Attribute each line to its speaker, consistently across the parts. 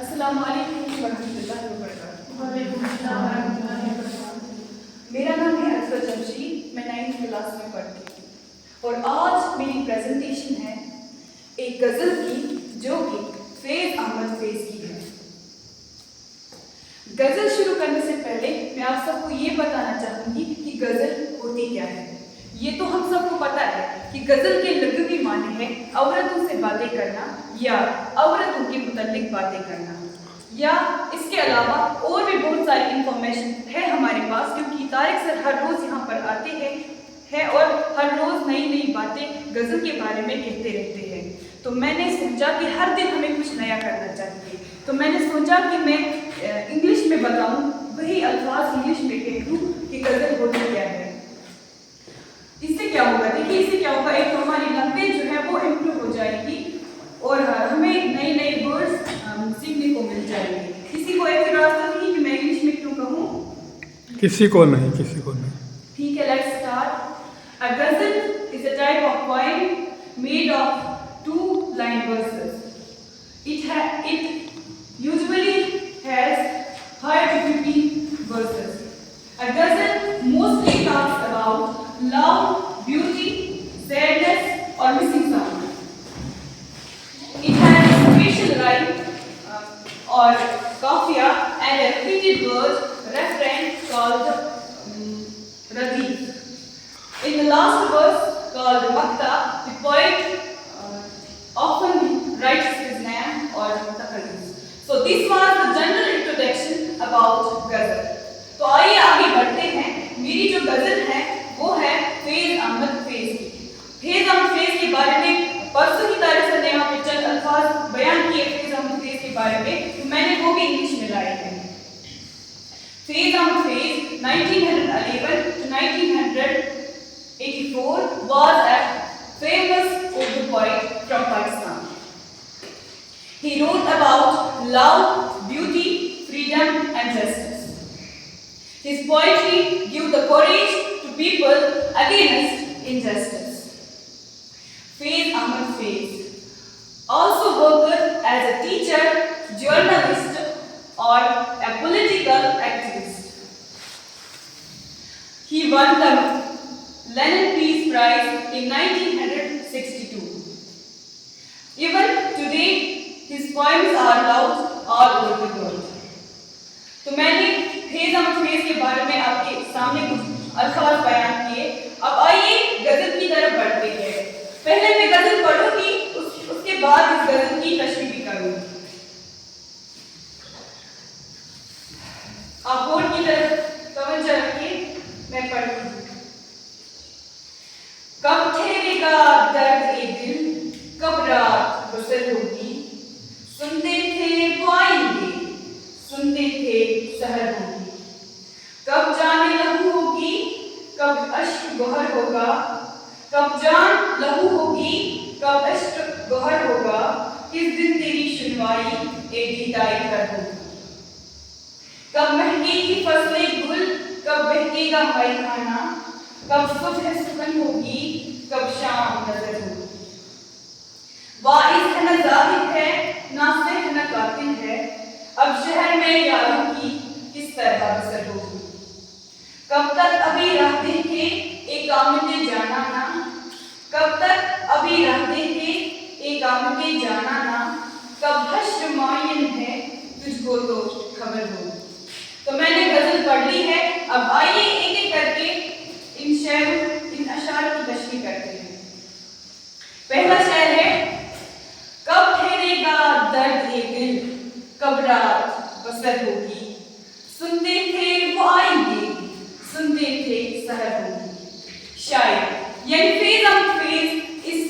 Speaker 1: السلام علیکم ورحمۃ اللہ وبرکاتہ۔
Speaker 2: وعلیکم السلام ورحمۃ اللہ وبرکاتہ۔
Speaker 1: میرا نام ہے عطفہ جمشید، میں 9th کلاس میں پڑھتی ہوں اور آج میری پریزنٹیشن ہے ایک غزل کی جو کہ فیض احمد فیض کی ہے۔ غزل شروع کرنے سے پہلے میں آپ سب کو یہ بتانا چاہوں گی کہ غزل ہوتی کیا ہے۔ یہ تو ہم سب کو پتہ ہے کہ غزل کے لغوی معنی ہے عورتوں سے باتیں کرنا یا عورتوں کے متعلق باتیں کرنا، یا اس کے علاوہ اور بھی بہت ساری انفارمیشن ہے ہمارے پاس، کیونکہ طارق سر ہر روز یہاں پر آتے ہیں اور ہر روز نئی نئی باتیں غزل کے بارے میں کہتے رہتے ہیں۔ تو میں نے سوچا کہ ہر دن ہمیں کچھ نیا کرنا چاہیے، تو میں نے سوچا کہ میں انگلش میں بتاؤں، وہی الفاظ انگلش میں کہہ دوں کہ غزل ہوتی کیا ہے۔ اس سے کیا ہوگا، دیکھیے اس سے کیا ہوگا، ایک تو ہماری لینگویج جو ہے وہ امپروو ہو جائے گی اور ہمیں نئے نئے ورڈز سیکھنے کو مل جائیں گے۔ کسی کو اعتراض تو نہیں کہ میں انگلش میں کیوں کہوں؟
Speaker 3: کسی کو نہیں۔
Speaker 1: ٹھیک ہے، let's start. A ghazal is a type of poem made of 2-line verses. It usually has 5 to 15 verses. A ghazal mostly talks about love, beauty, sadness or missing someone. It has a special rhyme or qafiya and a repeated word refrain called radif. In the last verse called Makta, the poet often writes his name or takallis. So this was the general introduction about ghazal. تو آئیے آگے بڑھتے ہیں۔ میری جو غزل ہے وہ ہے فیض احمد فیض کی۔ فیض احمد فیض کے بارے میں پرسوں کی تاریخ سے یہاں پہ چند الفاظ بیان کیے فیض احمد فیض کے بارے میں، تو میں نے وہ بھی انگلش میں لائے ہیں۔ فیض احمد فیض 1911 to 1984 was a famous Urdu poet from Pakistan. He wrote about love, beauty, freedom and justice. His poetry gives the courage to people against injustice. Faiz Ahmad Faiz also worked as a teacher, journalist or a political activist. He won the Lenin Peace Prize in 1962. Even today, his poems are loved all over the world. تو میں نے فیض احمد فیض کے بارے میں آپ کے سامنے کچھ الفاظ بیان کیے۔ اب آئیے غزل کی طرف بڑھتے ہیں۔ پہلے میں غزل پڑھوں گی، اس کے بعد اس غزل کی تشریح بھی کروں گی۔ آپ بورڈ کی طرف توجہ رکھیے، میں پڑھوں گی۔ کب ٹھہرے گا درد اے دل، کب رات بسر ہوگی، سنتے تھے وہ آئیں گے، سنتے تھے سحر ہوگی، کب جان لہو ہوگی، کب اشک گوہر ہوگا، کب جان لہو ہوگی، کب اشک گوہر ہوگا، کس دن تیری شنوائی اے دیدائی کر ہوگی، کب مہکے گی فصلیں گل، کب بہکے گا مائی خانہ، کب صبح سکن ہوگی، کب شام نظر ہوگی، واعظ ہے نہ زاہد ہے، ناصح نہ قاتل ہے، اب شہر میں یاروں کی کس طرح بسر ہوگی، کب تک ابھی راہ دیکھے ایک آمد جانا نا، کب تک ابھی راہ دیکھے ایک آمد جانا نا، کب حشر معین ہے تجھ کو تو خبر ہوگی۔ تو میں نے غزل پڑھ لی ہے، اب آئیے ایک ایک کر کے ان اشعار کی تشریح کرتے ہیں۔ پہلا شعر ہے، کب ٹھہرے گا درد اے دل، کب رات بسر ہوگی، سنتے تھے وہ آئیں گے، سنتے تھے سحر ہوگی۔ شاعر یعنی فیض احمد فیض اس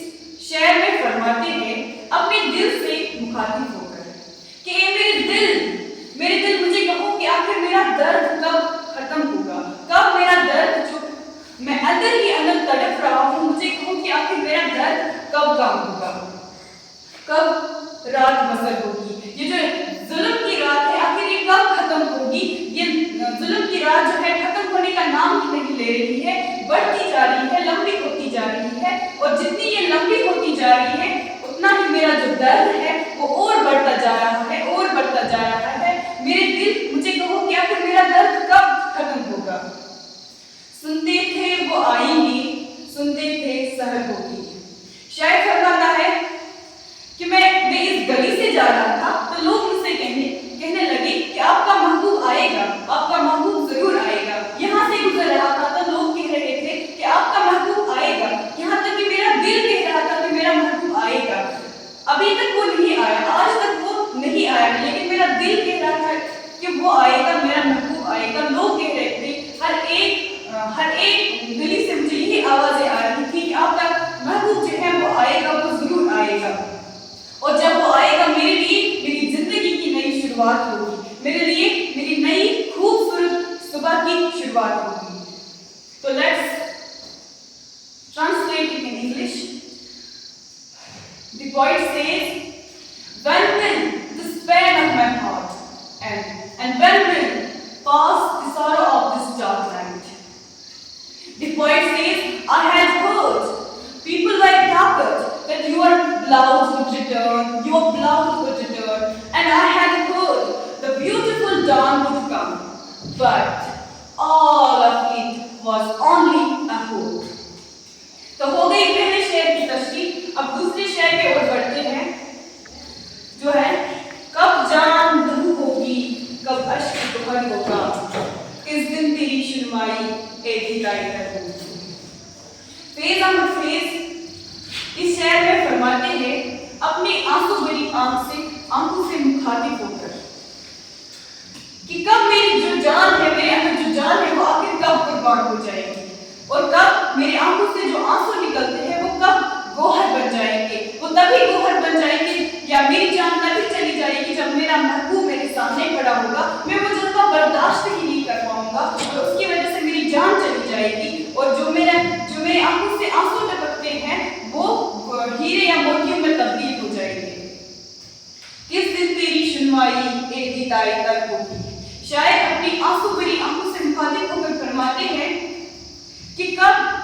Speaker 1: شعر میں فرماتے ہیں اپنے دل سے مخاطب ہو کر کہ اے میرے دل مجھے کہو کہ آخر میرا درد کب ختم ہوگا، کب میرا درد جو میں اندر ہی اندر تڑپ رہا ہوں، مجھے کہو کہ آخر میرا درد کب کم ہوگا، کب رات بسر ہوگی، یہ جو ظلم کی رات ہے آخر یہ کب ختم ہوگی۔ یہ ظلم کی رات جو ہے ختم ہونے کا نام ہی نہیں لے رہی ہے، بڑھتی جا رہی ہے، لمبی ہوتی جا رہی ہے، اور جتنی یہ لمبی ہوتی جا رہی ہے اتنا ہی میرا جو درد ہے وہ اور بڑھتا جا رہا ہے، اور بڑھتا میرا محبوب آئے گا. لوگ کہہ رہے تھے, ہر ایک گلی سے مجھے یہی آوازیں آ رہی تھی کہ آپ کا محبوب جو ہے وہ آئے گا, وہ ضرور آئے گا. اور جب وہ آئے گا میرے لیے میری زندگی کی نئی شروعات ہوگی, میرے لیے میری نئی خوبصورت صبح کی شروعات ہوگی. تو let's translate it in English. The poet says, when will the despair of my heart and when will pass the sorrow of this dark night? The poet says, I had heard people were talked that your beloved would return, your beloved would return, and I had heard the beautiful dawn would come, but all of it was only a hope. تو ہو گئی پہلے شعر کی تشریح. اب دوسرے شعر کی اور بڑھتے ہیں جو ہے, کب جان دھو ہوگی, کب اشک گوہر ہوگا, کس دن تیری شنوائی اے دھیرائی کر ہوگی. فیض احمد فیض اس شعر میں فرماتے ہیں اپنی آنسو بھری آنکھوں سے مخاطب ہو کر کہ کب میری جو جان ہے, میرے اندر جو جان ہے وہ آخر کب قربان ہو جائے گی, اور کب میری آنکھوں سے جو آنسو نکلتے ہیں وہ کب گوہر بن جائیں گے. وہ تبھی گوہر بن جائیں گے یا میری جان تبھی چلی جائے گی جب میرا محبوب میرے سامنے کھڑا ہوگا. میں وہ جذبہ برداشت ہی نہیں کر پاؤں گا اور اس کی وجہ سے میری جان چلی جائے گی, اور جو میرے آنکھوں سے آنسو ٹپکتے ہیں وہ ہیرے یا موتیوں میں تبدیل ہو جائیں گے. کس دن تیری شنوائی اے دیدائی تر ہوگی. شاید اپنی آنسو بھری آنکھوں سے مخاطب ہو کر فرماتے ہیں کہ کب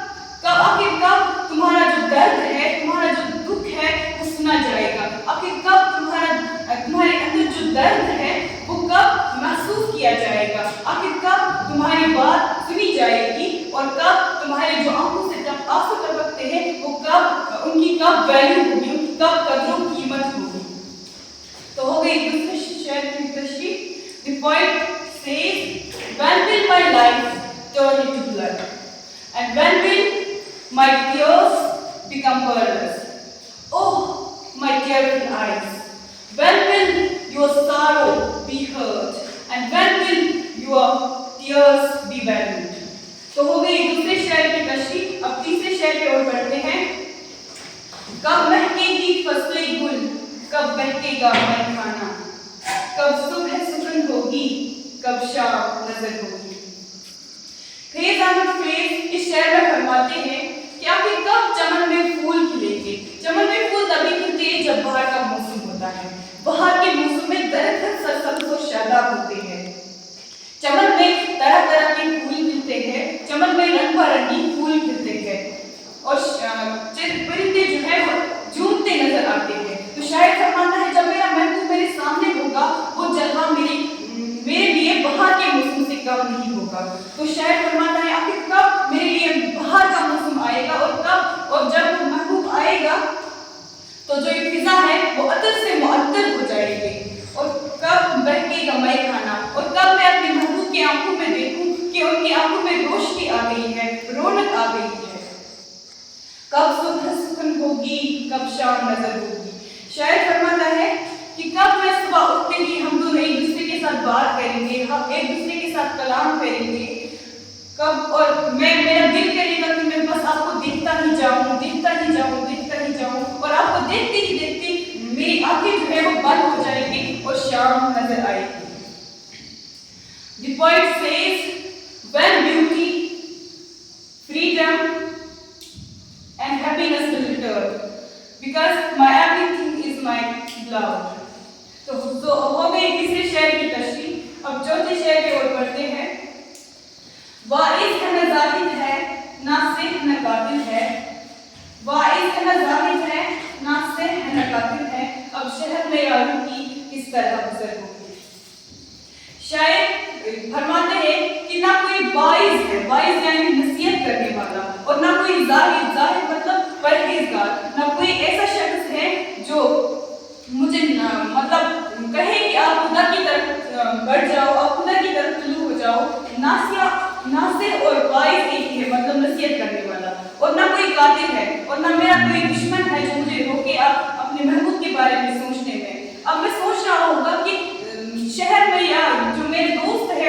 Speaker 1: آخر کب تمہارا جو درد ہے, تمہارا جو دکھ ہے وہ سنا جائے گا. آخر کب تمہارے اندر جو درد ہے وہ کب محسوس کیا جائے گا. آخر کب تمہاری بات سنی جائے گی, اور کب تمہارے جو آنکھوں سے آنسو ٹپکتے ہیں وہ کب ان کی کب ویلیو ہوگی, ان کی کب قدر و قیمت ہوگی. تو ہو گئی دوسرے شعر کی تشریح. The poet says, when will my life turn into blood? And when will my tears become pearls? Oh, my tearful eyes, when will your sorrow be heard? And when will your tears be valued? تو ہو گئی دوسرے شعر کی تشریح. اب تیسرے شعر کی اور بڑھتے ہیں. کب مہکے گی فصلیں گل, کب بہکے گا میں کھانا, کب صبح سکون ہوگی, کب شام نظر ہوگی. فیض احمد فیض اس شعر میں فرماتے ہیں کہ آخر کب چمن میں پھول کھلیں گے. چمن میں پھول تبھی کھلتے ہیں جب بہار کا موسم ہوتا ہے. بہار کے موسم میں درخت سرسبز و شاداب ہوتے ہیں. چمن میں طرح طرح کے پھول کھلتے ہیں, چمن میں رنگ برنگی پھول کھلتے ہیں, اور پرندے جو ہے وہ جھومتے نظر آتے ہیں. تو شاید فرماتا ہے جب میرا محبوب میرے سامنے ہوگا وہ جلوہ میرے لیے بہار کے موسم سے کم نہیں ہوگا. تو شاید فرماتا ہے آخر کب میرے لیے بہار کا موسم آئے گا, اور جب وہ محبوب آئے گا تو جو یہ فضا ہے وہ عطر سے معطر ہو جائے گی, اور کب بہکے گا میں کھانا, اور کب میں اپنے محبوب کی آنکھوں میں دیکھوں کہ ان کی آنکھوں میں روشنی آ گئی ہے, رونق آ گئی ہے. کب صبح سکون ہوگی, کب شام نظر ہوگی. شاید فرماتا ہے کہ کب میں صبح اٹھتے ہی ہم دونوں ایک دوسرے کے ساتھ بات کریں گے, ہم ایک دوسرے کے ساتھ کلام کریں گے. کب, اور میرا دل کرے گا کہ میں بس آپ کو دیکھتا ہی جاؤں, دیکھتا ہی جاؤں, دیکھتا ہی جاؤں, اور آپ کو دیکھتے ہی دیکھتے میری آنکھیں جو ہے وہ بند ہو جائیں گی اور شام نظر آئے گی. The poet says, when beauty, freedom and happiness will return, because my everything is my beloved. تو ہو گئی تیسرے شعر کی تشریح. اب چوتھے شعر کی اور پڑھتے ہیں. واعظ ہے نہ زاہد ہے, نہ سحر نہ قاتل ہے, واعظ ہے نہ زاہد ہے, نہ سحر ہے نہ قاتل ہے, اب شہر میں یاروں کی کس طرح گزر ہوگی. شاید فرماتے ہیں کہ نہ کوئی واعظ ہے, واعظ یعنی نصیحت کرنے والا, اور نہ کوئی زاہد, زاہد مطلب پرہیزگار, نہ کوئی ایسا شخص ہے جو مجھے مطلب کہے کہ آپ خدا کی طرف بڑھ جاؤ, آپ خدا کی طرف طلوع ہو جاؤ. ناصح اور واعظ ایک ہی ہے, مطلب نصیحت کرنے والا, اور نہ کوئی قاتل ہے, اور نہ میرا کوئی دشمن ہے جو مجھے روکے آپ اپنے محبوب کے بارے میں سوچنے میں. اب میں سوچ رہا ہوگا کہ شہر میں یا جو میرے دوست ہے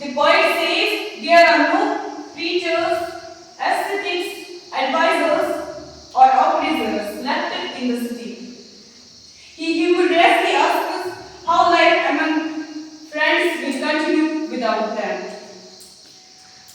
Speaker 1: The poet says there are no preachers, ascetics, advisors, or appraisers left in the city. He humorously asks how life among friends will continue without them.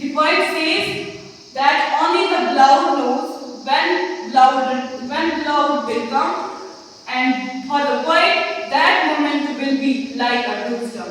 Speaker 1: The poet says that only the beloved knows when beloved will come, and for the poet that moment will be like a doorstep.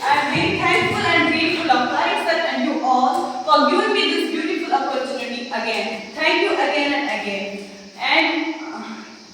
Speaker 1: I am very thankful and grateful of Tariq sir and you all for giving me this beautiful opportunity again. Thank you again and again. And